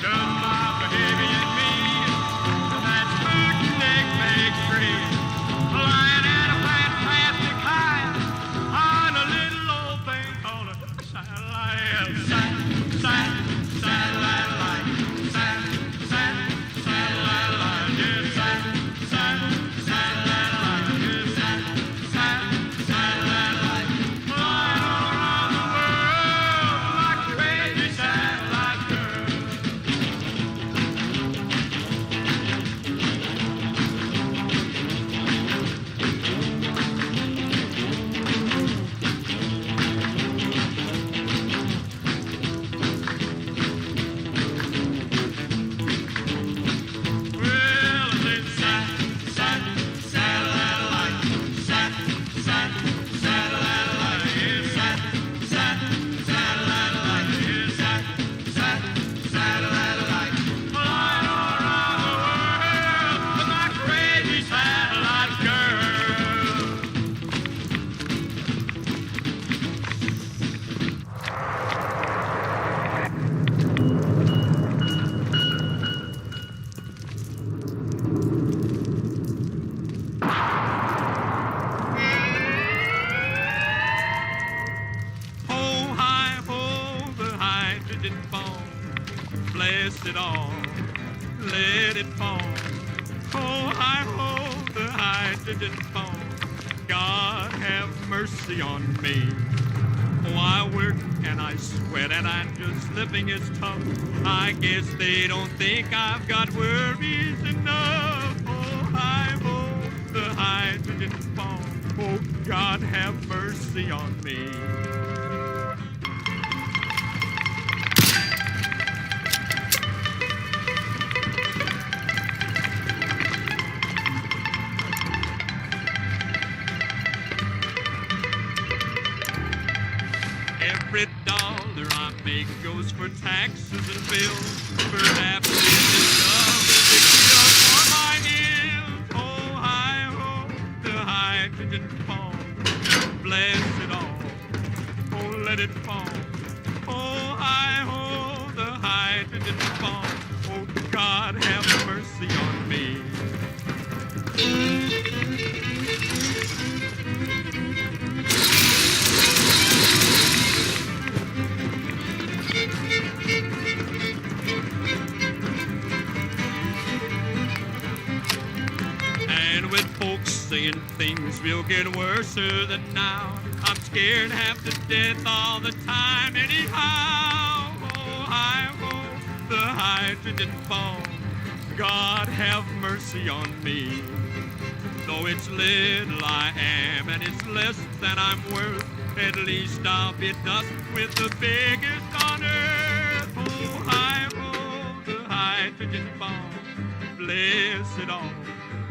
Just my baby and me, and that Sputnik makes three. Flying at a fantastic height on a little old thing called a satellite. Satellite light. Satellite light. Yeah, satellite light. Yeah, satellite light. Flying all around the world like a crazy satellite girl. Well, I say satellite light. Satellite light. Yeah, satellite light. Yeah, satellite light. Flying all around the world with my crazy satellite girl. Ho, hi, ho, the hydrogen bomb. Bless it all, let it fall. Ho, hi, ho, the hydrogen bomb. God have mercy on me. Oh, I work and I sweat and I'm just living is tough. I guess they don't think I've got worries enough. Oh, hi, ho, the hydrogen bomb. Oh, God have mercy on me. Every dollar I make goes for taxes and bills. Perhaps it is love is a cure for my ills. Oh, hi, ho, the hydrogen bomb. Bless it all. Oh, let it fall. Oh, hi, ho, the hydrogen bomb. Oh, God have mercy on me. And with folks saying things will get worse than now, I'm scared half to death all the time anyhow. Oh, hi, ho, the hydrogen bomb. God have mercy on me. Though it's little I am and it's less than I'm worth, at least I'll be dust with the biggest on earth. Oh, hi, ho, the hydrogen bomb. Bless it all.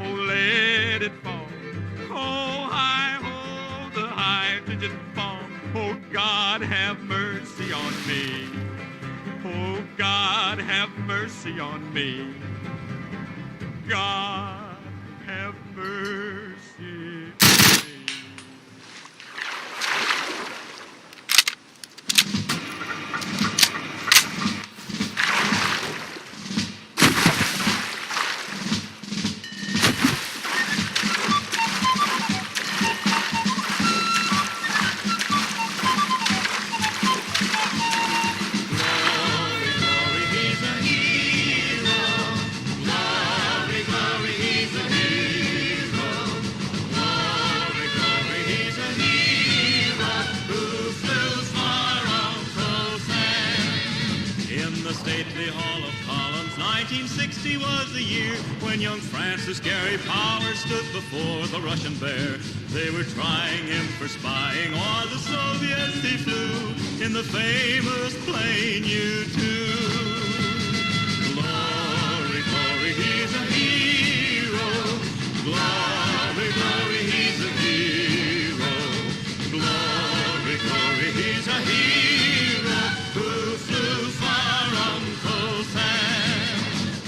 Oh, let it fall. Oh, hi, ho, the hydrogen bomb. Oh, God have mercy on me. Oh, God have mercy on me. God have mercy. Stately Hall of Columns, 1960 was the year when young Francis Gary Powers stood before the Russian bear. They were trying him for spying, or the Soviets he flew in the famous plane U-2. Glory, glory, he's a hero. Glory, glory, he's a hero. Glory, glory, he's a hero who flew far Uncle Sam.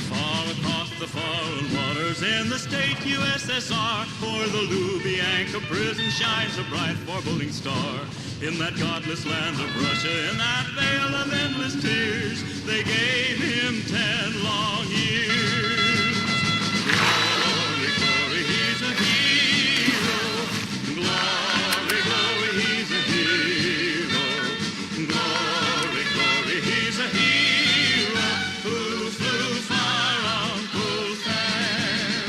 Far across the foreign waters in the state USSR, o'er the Lubyanka prison shines a bright foreboding star. In that godless land of Russia, in that vale of endless tears, they gave him 10 long years. Glory, glory, he's a hero. Glory, glory, he's a hero. Glory, glory, he's a hero who flew far Uncle Sam.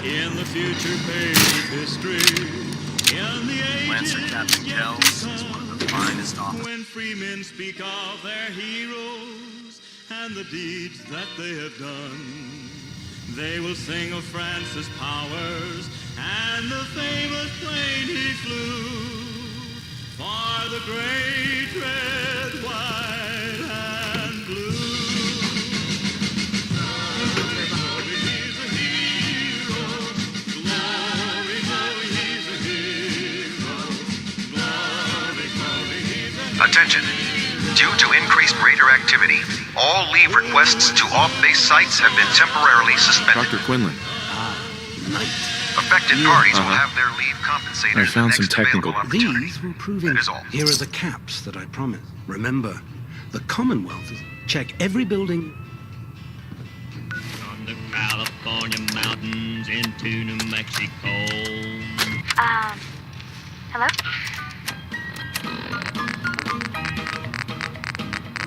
In the future page of history, in the Lancer ages Captain yet Kells to is one come, of the finest officers. when free men speak of their heroes and the deeds that they have done, they will sing of Francis Powers and the famous plane he flew for the great red, white, and blue. Glory, he's a hero. Glory, glory, he's a hero. Glory, glory, he's a hero. Attention. Due to increased raider activity, all leave requests to off-base sites have been temporarily suspended. Dr. Quinlan. Affected parties will have their leave compensated. I at the found some next available technical... opportunity. These will prove That is all. Here are the caps that I promised. Remember, the Commonwealth is check every building. From the California mountains into New Mexico. Hello?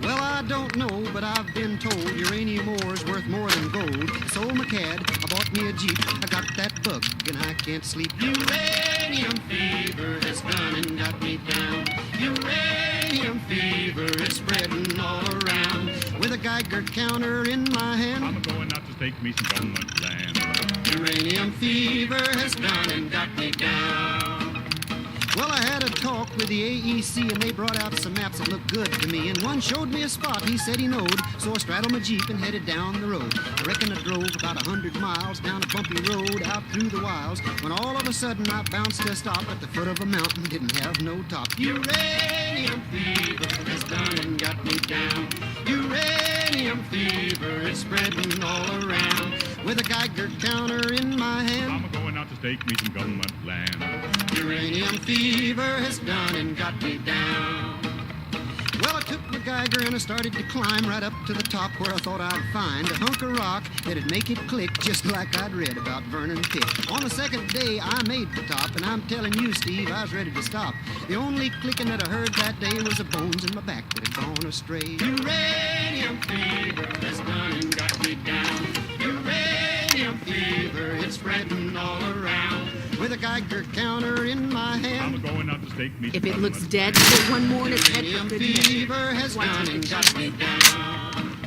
Well, I don't know, but I've been told uranium ore's worth more than gold. Sold my cad, I bought me a Jeep, I got that bug, and I can't sleep. Uranium fever has done and got me down. Uranium fever is spreading all around. With a Geiger counter in my hand, I'm going out to stake me some government land. uranium fever has done and got me down. Well, I had a talk with the AEC, and they brought out some maps that looked good to me. And one showed me a spot he said he knowed, so I straddled my Jeep and headed down the road. I reckon I drove about 100 miles down a bumpy road out through the wilds, when all of a sudden I bounced to a stop at the foot of a mountain, didn't have no top. Uranium fever has done and got me down. Uranium fever is spreading all around. With a Geiger counter in my hand, I'm going out to stake me some government land. uranium fever has done and got me down. Well, I took my Geiger and I started to climb right up to the top, where I thought I'd find a hunk of rock that'd make it click just like I'd read about Vernon Pitt. On the second day, I made the top, and I'm telling you, Steve, I was ready to stop. The only clicking that I heard that day was the bones in my back that had gone astray. Uranium fever has done and got me down. Uranium fever, it's spreading all around. With a Geiger counter in my hand, I'm going out to stake me some If it looks government dead, put one more in its head for uranium good measure. fever has done and got me down.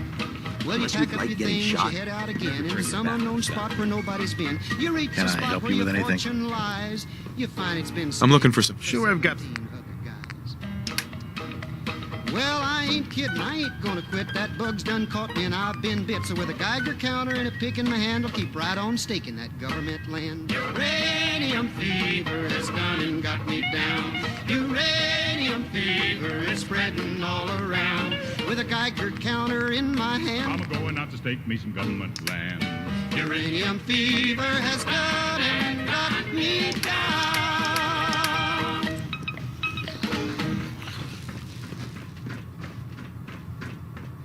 Well, you Unless pack you'd up like your getting things, shot, you head out again bring into it some back. unknown spot where nobody's been. You reach Can the I spot help where you your with anything? fortune lies. You find it's been I'm looking for some... Sure, I've got... Well, I ain't kidding, I ain't gonna quit. That bug's done caught me and I've been bit. So with a Geiger counter and a pick in my hand, I'll keep right on staking that government land. Uranium fever has done and got me down. Uranium fever is spreading all around. With a Geiger counter in my hand, I'm going out to stake me some government land. uranium fever has done and got me down.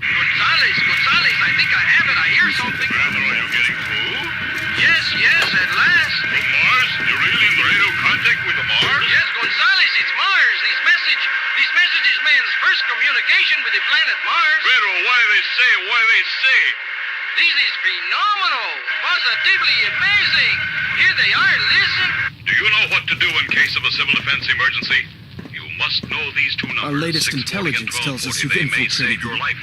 Gonzales, I think I have it. I hear something. Are you getting through? Yes, at last. From Mars? You're really in radio contact with the Mars? Yes, Gonzales, it's Mars. These messages man's first communication with the planet Mars. Pero why they say? This is phenomenal. Positively amazing. Here they are, listen. Do you know what to do in case of a civil defense emergency? You must know these two numbers. Our latest 640 and intelligence tells us 1240. you've They may infiltrated save your the... life.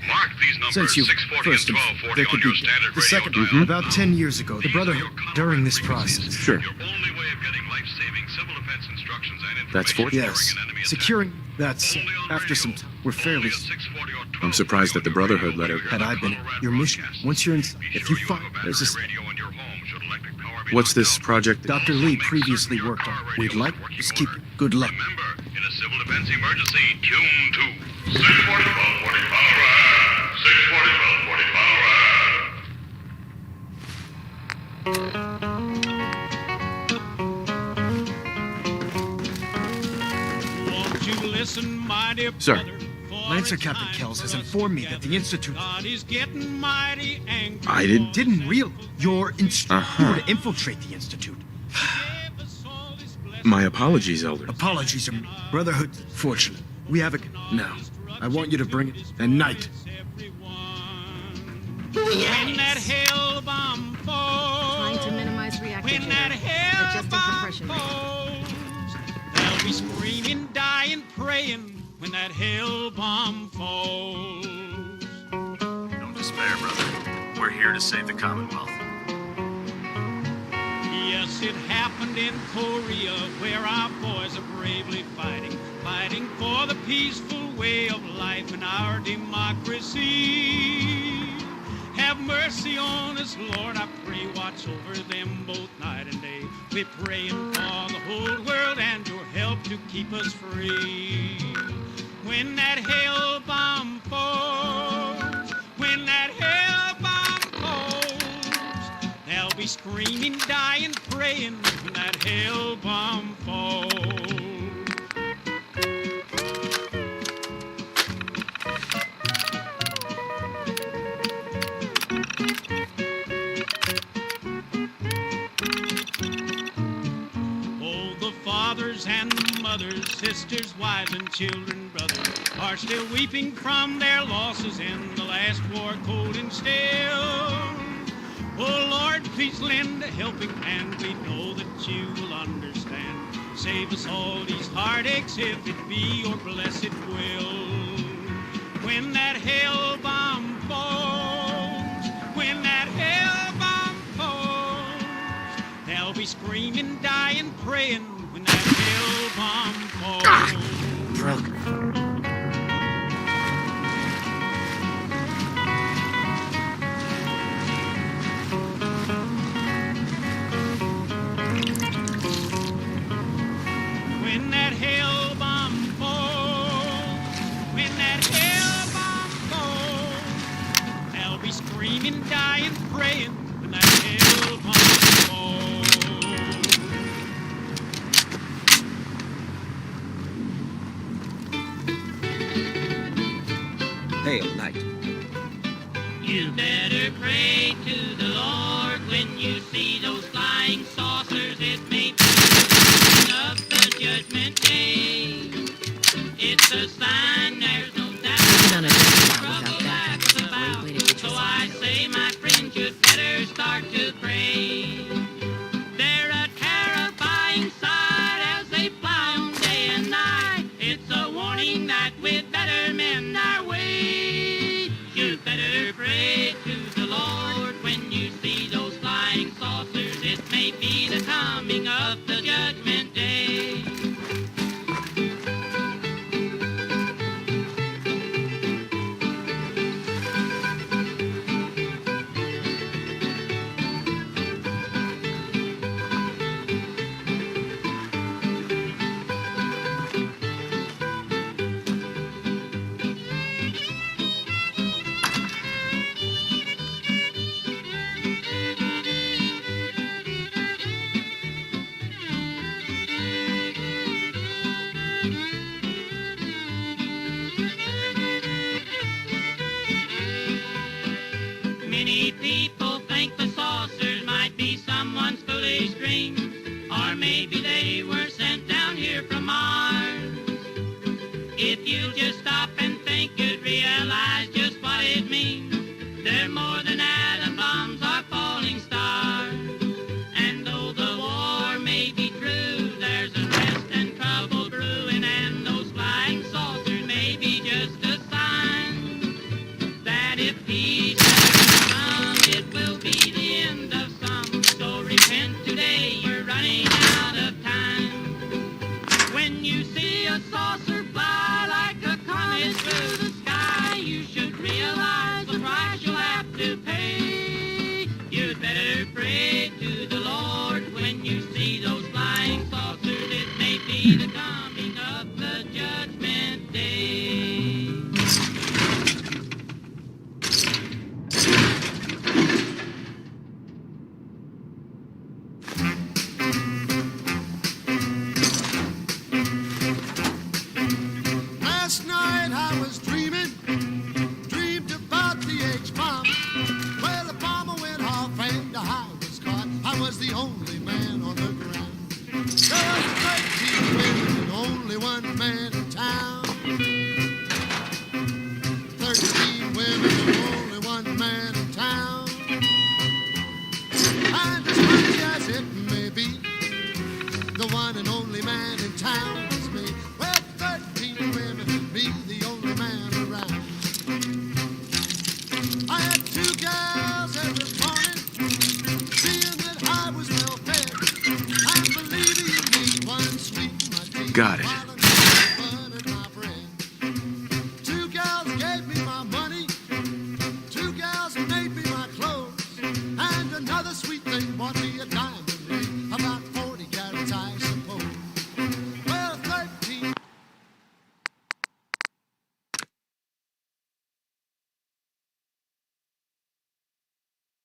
Mark these numbers, Since you 640 first, and 1240 there on could your be standard the radio second, dial. about 10 years ago, the Brotherhood, during this process. Sure. Only way of getting life-saving civil defense instructions and That's for Yes, securing, that's, after some time, we're fairly... I'm surprised that the Brotherhood let it. Had I been your mission, once you're in, if you find, there's this... What's this project? Dr. Lee previously worked on. We'd like, just keep it. Good luck. In a civil defense emergency, tune to 640, 1240, power ride. 640, 1240, power ride. Won't you listen, my dear Sir. brother? Lancer Captain Kells has informed me that the Institute... God is getting mighty angry. I didn't... Didn't real... Your you Uh-huh. were to infiltrate the Institute. My apologies, Elder. Apologies are Brotherhood. Fortunate. We have a... Now, I want you to bring it at night. When that hell bomb falls, Trying to minimize reactor when that hell adjusting bomb compression rate. falls, they'll be screaming, dying, praying when that hell bomb falls. Don't despair, brother. We're here to save the Commonwealth. Yes, it happened in Korea, where our boys are bravely fighting for the peaceful way of life and our democracy. Have mercy on us, Lord, I pray, watch over them both night and day. We're praying for the whole world and your help to keep us free. When that hell bomb falls, when that hell bomb falls, they'll be screaming, dying, praying when that hell bomb falls. Oh, the fathers and the mothers, sisters, wives, and children, brothers, are still weeping from their losses in the last war cold and still. Oh Lord, please lend a helping hand. We know that you will understand. Save us all these heartaches if it be your blessed will. When that hell bomb falls, when that hell bomb falls, they'll be screaming, dying, praying when that hell bomb falls. Drunk. When that hell bomb falls, when that hell bomb falls, they'll be screaming, dying, praying when that hell bomb falls. Hail, night. You better pray to the Lord when you see those flying saucers. It may be of the judgment day. It's a sign there's no doubt. None of this without that. It's a great way to get So yourself I killed. say, my friend, you'd better start to pray. They're a terrifying sight as they fly on day and night. It's a warning that we'd better mend our way. You'd better pray to the Lord when you see those flying saucers. It may be the coming of the judgment day. you just stop and think, you'd realize just what it means. They're more than atom bombs or falling stars. And though the war may be through, there's unrest and trouble brewing, and those flying saucers may be just a sign that if peace doesn't come, it will be the end of some. So repent today, you're running out of time. When you see a saucer fly like a comet through the sky, you should realize the price you'll have to pay. You'd better pray to the Lord when you see those flying saucers. It may be the coming of the judgment day. Last night I was dreamed about the H-bomb. Well, the bomber went off and I was caught. I was the only man on the ground. There was 13 women and only one man in town. 13 women and only one man in town. And as funny as it may be, the one and only man in town is me. Well, 13 women and me, the only man around. I had 2 gals every morning, seeing that I was well fed, and believing in me, one sweet my teeth. Got it. Buttered my bread. 2 gals gave me my money, 2 gals made me my clothes, and another sweet thing bought me a dime.